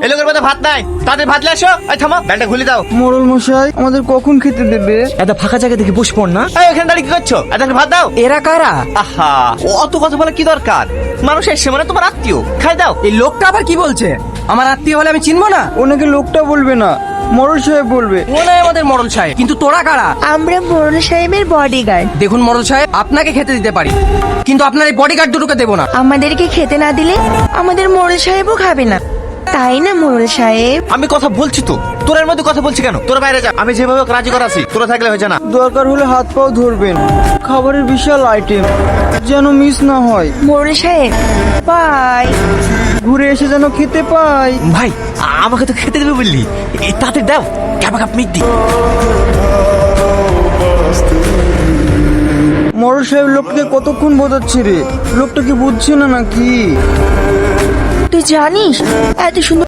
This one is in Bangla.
এই লোকের মধ্যে ভাত নাই, তাদের ভাত নিয়ে আসো। এই থামো, ব্যাগটা খুলে দাও। মোড়ল মশাই আমাদের কখন খেতে দেবে? একটা ফাঁকা জায়গা দেখে বসে পড় না। এই ওখানে দাঁড়িয়ে কি করছো? এদেরকে ভাত দাও। এরা কারা? আহা, অত কথা বলে কি দরকার? মানুষ এসে মানে তোমার আত্মীয়, খাই দাও। এই লোকটা আবার কি বলছে? আমার আত্মীয় হলে আমি চিনবো না? ওনাকে লোকটা বলবে না, মোড়ল সাহেব বলবে। ও নয় আমাদের মরল সাহেব, কিন্তু তোরা কারা? আমরা মোড়ল সাহেবের বডিগার্ড। দেখুন মরল সাহেব, আপনাকে খেতে দিতে পারি, কিন্তু আপনার এই বডিগার্ড দুটোকে দেবো না। আমাদেরকে খেতে না দিলে আমাদের মোড়ল সাহেবও খাবে না, তাই না মোড়ল সাহেব? আমি কথা বলছি তো, তোর এর মধ্যে কথা বলছি কেন? তোরা বাইরে যা, আমি যেভাবে ওকে রাজি করাছি, তোরা থাকলে হয়ে যায় না। দরকার হলে হাত পাও ধরবেন। খাবারের বিশাল আইটেম, যেন মিস না হয়। মোড়ল সাহেব বাই। ঘুরে এসে যেন খেতে পাই। ভাই, আমাকে তো খেতে দেবে বললি, তাতে দাও ক্যাপা কাপ মিট দি। মোড়ল সাহেব লোকটাকে কতক্ষণ বোঝাচ্ছে রে, লোকটা কি বুঝছে না নাকি? তুই জানিস এত সুন্দর